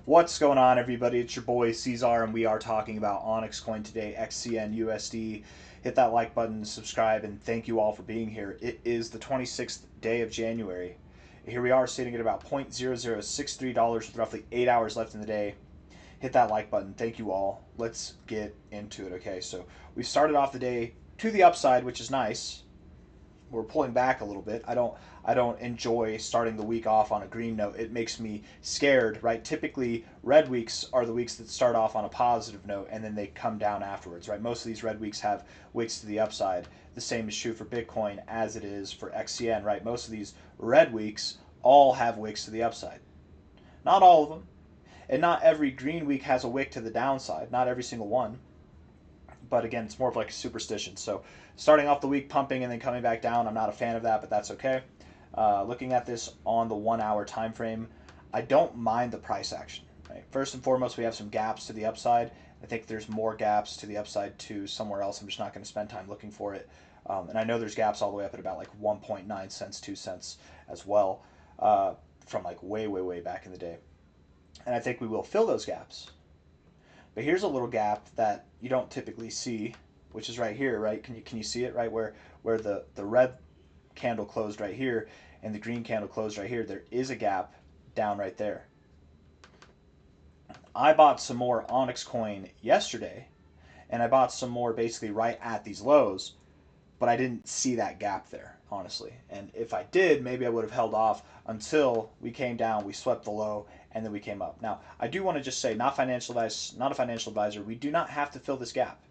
What's going on, everybody? It's your boy C-Zar, and we are talking about OnyxCoin today, XCN USD. Hit that like button, subscribe, and thank you all for being here. It is the 26th day of January. Here we are sitting at about $0.0063 with roughly 8 hours left in the day. Hit that like button. Thank you all. Let's get into it, okay? So we started off the day to the upside, which is nice. We're pulling back a little bit. I don't enjoy starting the week off on a green note. It makes me scared, right? Typically, red weeks are the weeks that start off on a positive note and then they come down afterwards, right? Most of these red weeks have wicks to the upside. The same is true for Bitcoin as it is for XCN, right? Most of these red weeks all have wicks to the upside. Not all of them. And not every green week has a wick to the downside. Not every single one. But again, it's more of like a superstition. So starting off the week pumping and then coming back down, I'm not a fan of that, but that's okay. Looking at this on the 1 hour time frame, I don't mind the price action. Right? First and foremost, we have some gaps to the upside. I think there's more gaps to the upside to somewhere else. I'm just not going to spend time looking for it. And I know there's gaps all the way up at about like 1.9 cents, 2 cents as well, from like way back in the day. And I think we will fill those gaps. But here's a little gap that you don't typically see, which is right here, right? Can you see it, right? Where the red candle closed right here and the green candle closed right here, there is a gap down right there. I bought some more OnyxCoin yesterday, and I bought some more basically right at these lows, but I didn't see that gap there, honestly. And if I did, maybe I would have held off until we came down, we swept the low, and then we came up. Now, I do want to just say, not a financial advisor, we do not have to fill this gap.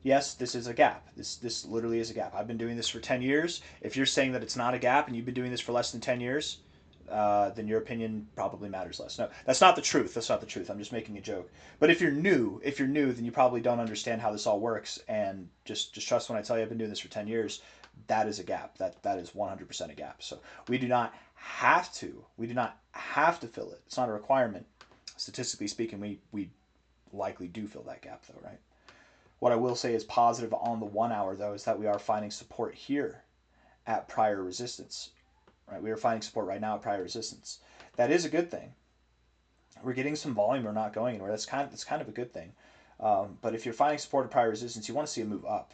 Yes, this is a gap. This literally is a gap. I've been doing this for 10 years. If you're saying that it's not a gap and you've been doing this for less than 10 years, then your opinion probably matters less. No, that's not the truth. That's not the truth. I'm just making a joke. But if you're new, then you probably don't understand how this all works. And just trust when I tell you I've been doing this for 10 years. That is a gap. That is 100% a gap. So we do not have to. We do not have to fill it. It's not a requirement. Statistically speaking, we likely do fill that gap though, right? What I will say is positive on the 1 hour though is that we are finding support here at prior resistance. Right, we are finding support right now at prior resistance. That is a good thing. We're getting some volume. We're not going anywhere. That's kind of a good thing. But if you're finding support at prior resistance, you want to see a move up.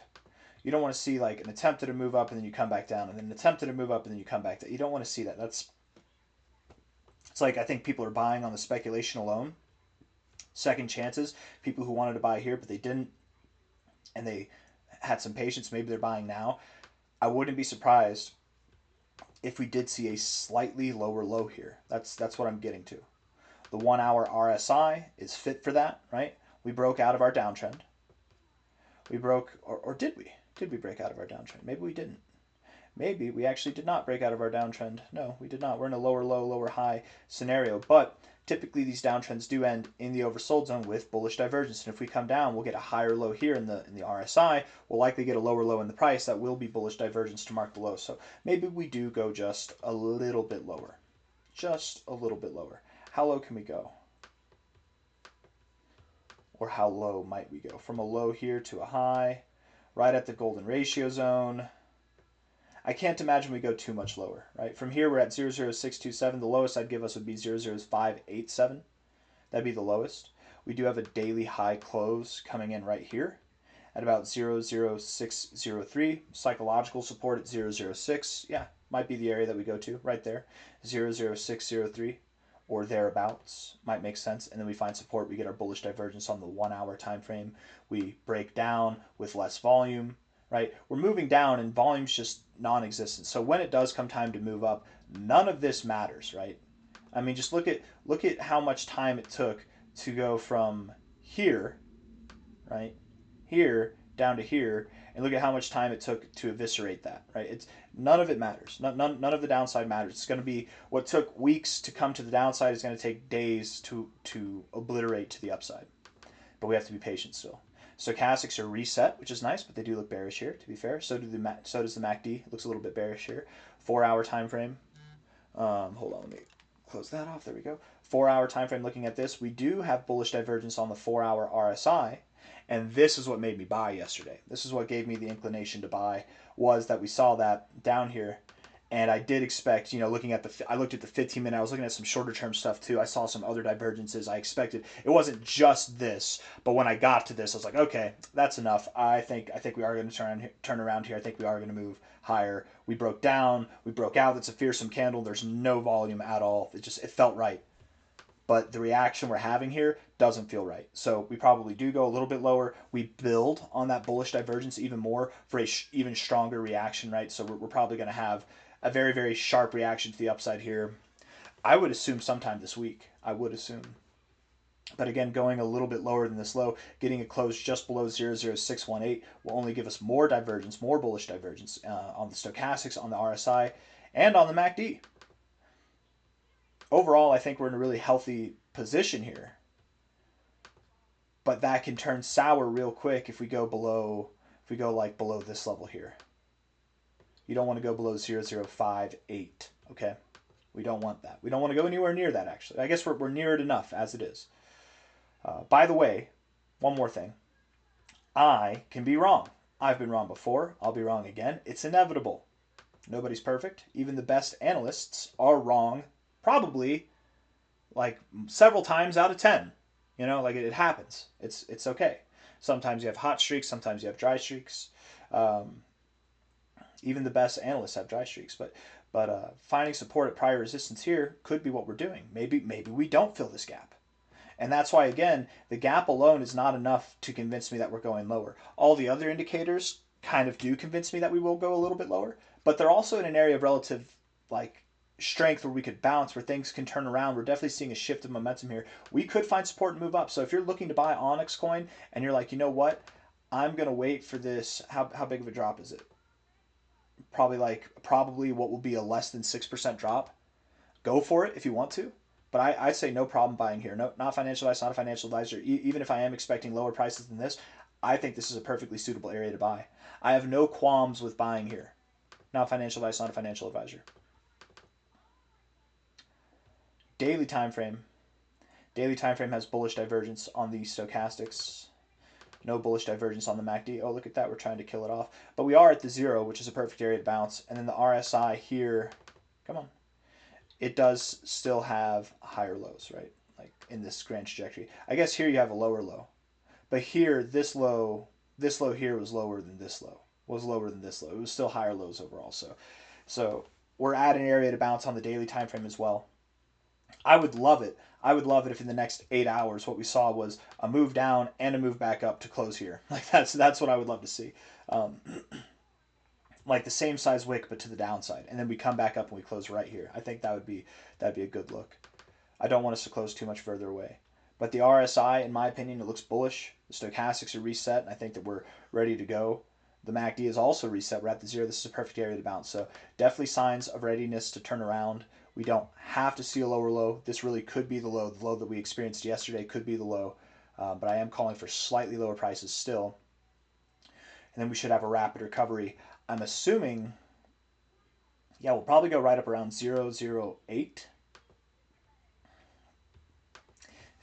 You don't want to see like an attempt at a move up and then you come back down, and then an attempt at a move up and then you come back down. You don't want to see that. It's like I think people are buying on the speculation alone. Second chances. People who wanted to buy here but they didn't, and they had some patience. Maybe they're buying now. I wouldn't be surprised if we did see a slightly lower low here. That's what I'm getting to. The 1 hour RSI is fit for that, right? We broke out of our downtrend. We broke, or did we? Did we break out of our downtrend? Maybe we didn't. Maybe we actually did not break out of our downtrend. No, we did not. We're in a lower low, lower high scenario. But typically these downtrends do end in the oversold zone with bullish divergence. And if we come down, we'll get a higher low here in the RSI. We'll likely get a lower low in the price. That will be bullish divergence to mark the low. So maybe we do go just a little bit lower. Just a little bit lower. How low can we go? Or how low might we go? From a low here to a high, right at the golden ratio zone. I can't imagine we go too much lower, right? From here, we're at 0.00627. The lowest I'd give us would be 0.00587. That'd be the lowest. We do have a daily high close coming in right here at about 0.00603. Psychological support at 0.006. Yeah, might be the area that we go to right there. 0.00603 or thereabouts might make sense. And then we find support. We get our bullish divergence on the 1 hour time frame. We break down with less volume. Right, we're moving down and volume's just non-existent. So when it does come time to move up, none of this matters, right? I mean, just look at how much time it took to go from here, right, here down to here, and look at how much time it took to eviscerate that, right? It's none of it matters. None of the downside matters. It's going to be what took weeks to come to the downside is going to take days to obliterate to the upside. But we have to be patient still. Stochastics are reset, which is nice, but they do look bearish here, to be fair. So does the MACD. It looks a little bit bearish here. 4 hour time frame. Hold on, let me close that off. There we go. 4 hour time frame looking at this. We do have bullish divergence on the 4 hour RSI, and this is what made me buy yesterday. This is what gave me the inclination to buy, was that we saw that down here, And I did expect, looking at I looked at the 15-minute, I was looking at some shorter term stuff too. I saw some other divergences. I expected it wasn't just this, but when I got to this, I was like, okay, that's enough. I think we are going to turn around here. I think we are going to move higher. We broke down, we broke out. That's a fearsome candle. There's no volume at all. It felt right. But the reaction we're having here doesn't feel right. So we probably do go a little bit lower. We build on that bullish divergence even more for a even stronger reaction, right? So we're probably going to have a very, very sharp reaction to the upside here. I would assume sometime this week. I would assume. But again, going a little bit lower than this low, getting a close just below 00618 will only give us more divergence, more bullish divergence on the stochastics, on the RSI, and on the MACD. Overall, I think we're in a really healthy position here. But that can turn sour real quick if we go below this level here. You don't want to go below 0.058, okay? We don't want that. We don't want to go anywhere near that, actually. I guess we're near it enough as it is. By the way, one more thing. I can be wrong. I've been wrong before. I'll be wrong again. It's inevitable. Nobody's perfect. Even the best analysts are wrong, probably like several times out of 10. Like it happens. It's okay. Sometimes you have hot streaks. Sometimes you have dry streaks. Even the best analysts have dry streaks, but finding support at prior resistance here could be what we're doing. Maybe we don't fill this gap, and that's why again the gap alone is not enough to convince me that we're going lower. All the other indicators kind of do convince me that we will go a little bit lower, but they're also in an area of relative like strength where we could bounce, where things can turn around. We're definitely seeing a shift of momentum here. We could find support and move up. So if you're looking to buy OnyxCoin and you're like, you know what, I'm gonna wait for this. How big of a drop is it? Probably what will be a less than 6% drop. Go for it if you want to, but I'd say no problem buying here. No, not financial advice, not a financial advisor. Even if I am expecting lower prices than this, I think this is a perfectly suitable area to buy. I have no qualms with buying here. Not financial advice, not a financial advisor. Daily time frame. Daily time frame has bullish divergence on the stochastics. No bullish divergence on the MACD. Oh, look at that. We're trying to kill it off. But we are at the 0, which is a perfect area to bounce. And then the RSI here, come on. It does still have higher lows, right? Like in this grand trajectory. I guess here you have a lower low. But here, this low here was lower than this low. Was lower than this low. It was still higher lows overall. So we're at an area to bounce on the daily time frame as well. I would love it. I would love it if in the next 8 hours what we saw was a move down and a move back up to close here. Like that's what I would love to see. Like the same size wick but to the downside, and then we come back up and we close right here. I think that'd be a good look. I don't want us to close too much further away. But the RSI, in my opinion, it looks bullish. The stochastics are reset, and I think that we're ready to go. The MACD is also reset. We're at the 0. This is a perfect area to bounce. So definitely signs of readiness to turn around. We don't have to see a lower low. This really could be the low. The low that we experienced yesterday could be the low. But I am calling for slightly lower prices still. And then we should have a rapid recovery. I'm assuming, yeah, we'll probably go right up around 008.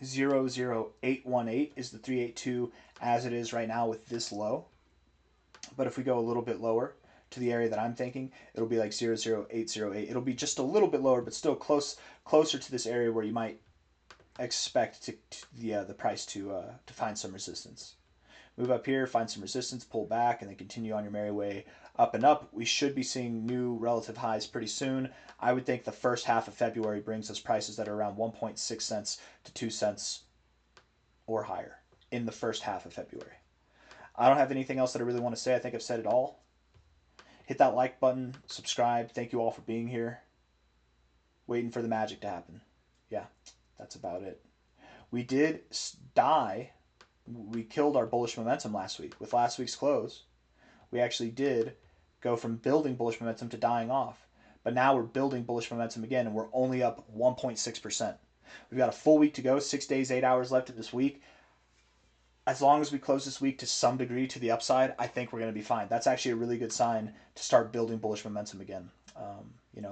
00818 is the 382 as it is right now with this low. But if we go a little bit lower to the area that I'm thinking, it'll be like 00808. It'll be just a little bit lower, but still closer to this area where you might expect the price to find some resistance. Move up here, find some resistance, pull back, and then continue on your merry way up and up. We should be seeing new relative highs pretty soon. I would think the first half of February brings us prices that are around 1.6 cents to 2 cents or higher in the first half of February. I don't have anything else that I really want to say. I think I've said it all. Hit that like button, subscribe. Thank you all for being here. Waiting for the magic to happen. Yeah, that's about it. We did die. We killed our bullish momentum last week. With last week's close, we actually did go from building bullish momentum to dying off. But now we're building bullish momentum again, and we're only up 1.6%. We've got a full week to go, 6 days, 8 hours left of this week. As long as we close this week to some degree to the upside, I think we're going to be fine. That's actually a really good sign to start building bullish momentum again.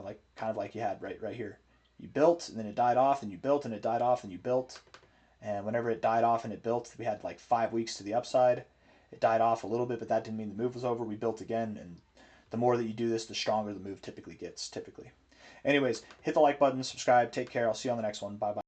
Like kind of like you had right here. You built, and then it died off, and you built, and it died off, and you built. And whenever it died off and it built, we had like 5 weeks to the upside. It died off a little bit, but that didn't mean the move was over. We built again, and the more that you do this, the stronger the move typically gets. Anyways, hit the like button, subscribe, take care. I'll see you on the next one. Bye bye.